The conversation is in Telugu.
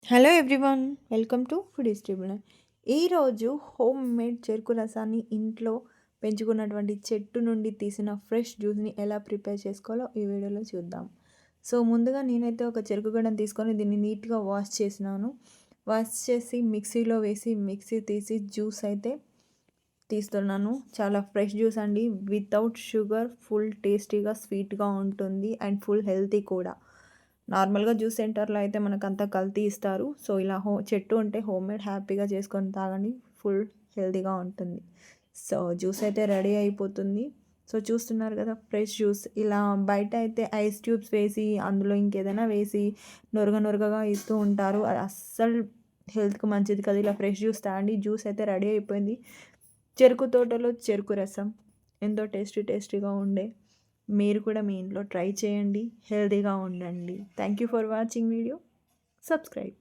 Hello everyone, welcome to foodies triple. ఈరోజు హోమ్ మేడ్ చెరుకు రసాన్ని ఇంట్లో పెంచుకున్నటువంటి చెట్టు నుండి తీసిన ఫ్రెష్ జ్యూస్ని ఎలా ప్రిపేర్ చేసుకోవాలో ఈ వీడియోలో చూద్దాం. సో ముందుగా నేనైతే ఒక చెరుకు గడ్డను తీసుకొని దీన్ని నీట్గా వాష్ చేసినాను. వాష్ చేసి మిక్సీలో వేసి మిక్సీ తీసి జ్యూస్ అయితే తీస్తున్నాను. చాలా ఫ్రెష్ జ్యూస్ అండి, వితౌట్ షుగర్, ఫుల్ టేస్టీగా స్వీట్గా ఉంటుంది అండ్ ఫుల్ హెల్తీ కూడా. నార్మల్గా జ్యూస్ సెంటర్లో అయితే మనకు అంతా కల్తీ ఇస్తారు. సో ఇలా చెట్టు ఉంటే హోమ్ మేడ్ హ్యాపీగా చేసుకొని తాగండి, ఫుల్ హెల్తీగా ఉంటుంది. సో జ్యూస్ అయితే రెడీ అయిపోతుంది. సో చూస్తున్నారు కదా ఫ్రెష్ జ్యూస్. ఇలా బయట అయితే ఐస్ ట్యూబ్స్ వేసి అందులో ఇంకేదైనా వేసి నొరగగా ఇస్తూ ఉంటారు. అది అస్సలు హెల్త్కి మంచిది కదా. ఇలా ఫ్రెష్ జ్యూస్ తాగండి. జ్యూస్ అయితే రెడీ అయిపోయింది. చెరుకు తోటలో చెరుకు రసం ఎంతో టేస్టీగా ఉండే. మీరు కూడా మీ ఇంట్లో ట్రై చేయండి, హెల్తీగా ఉండండి. Thank you for watching video. Subscribe.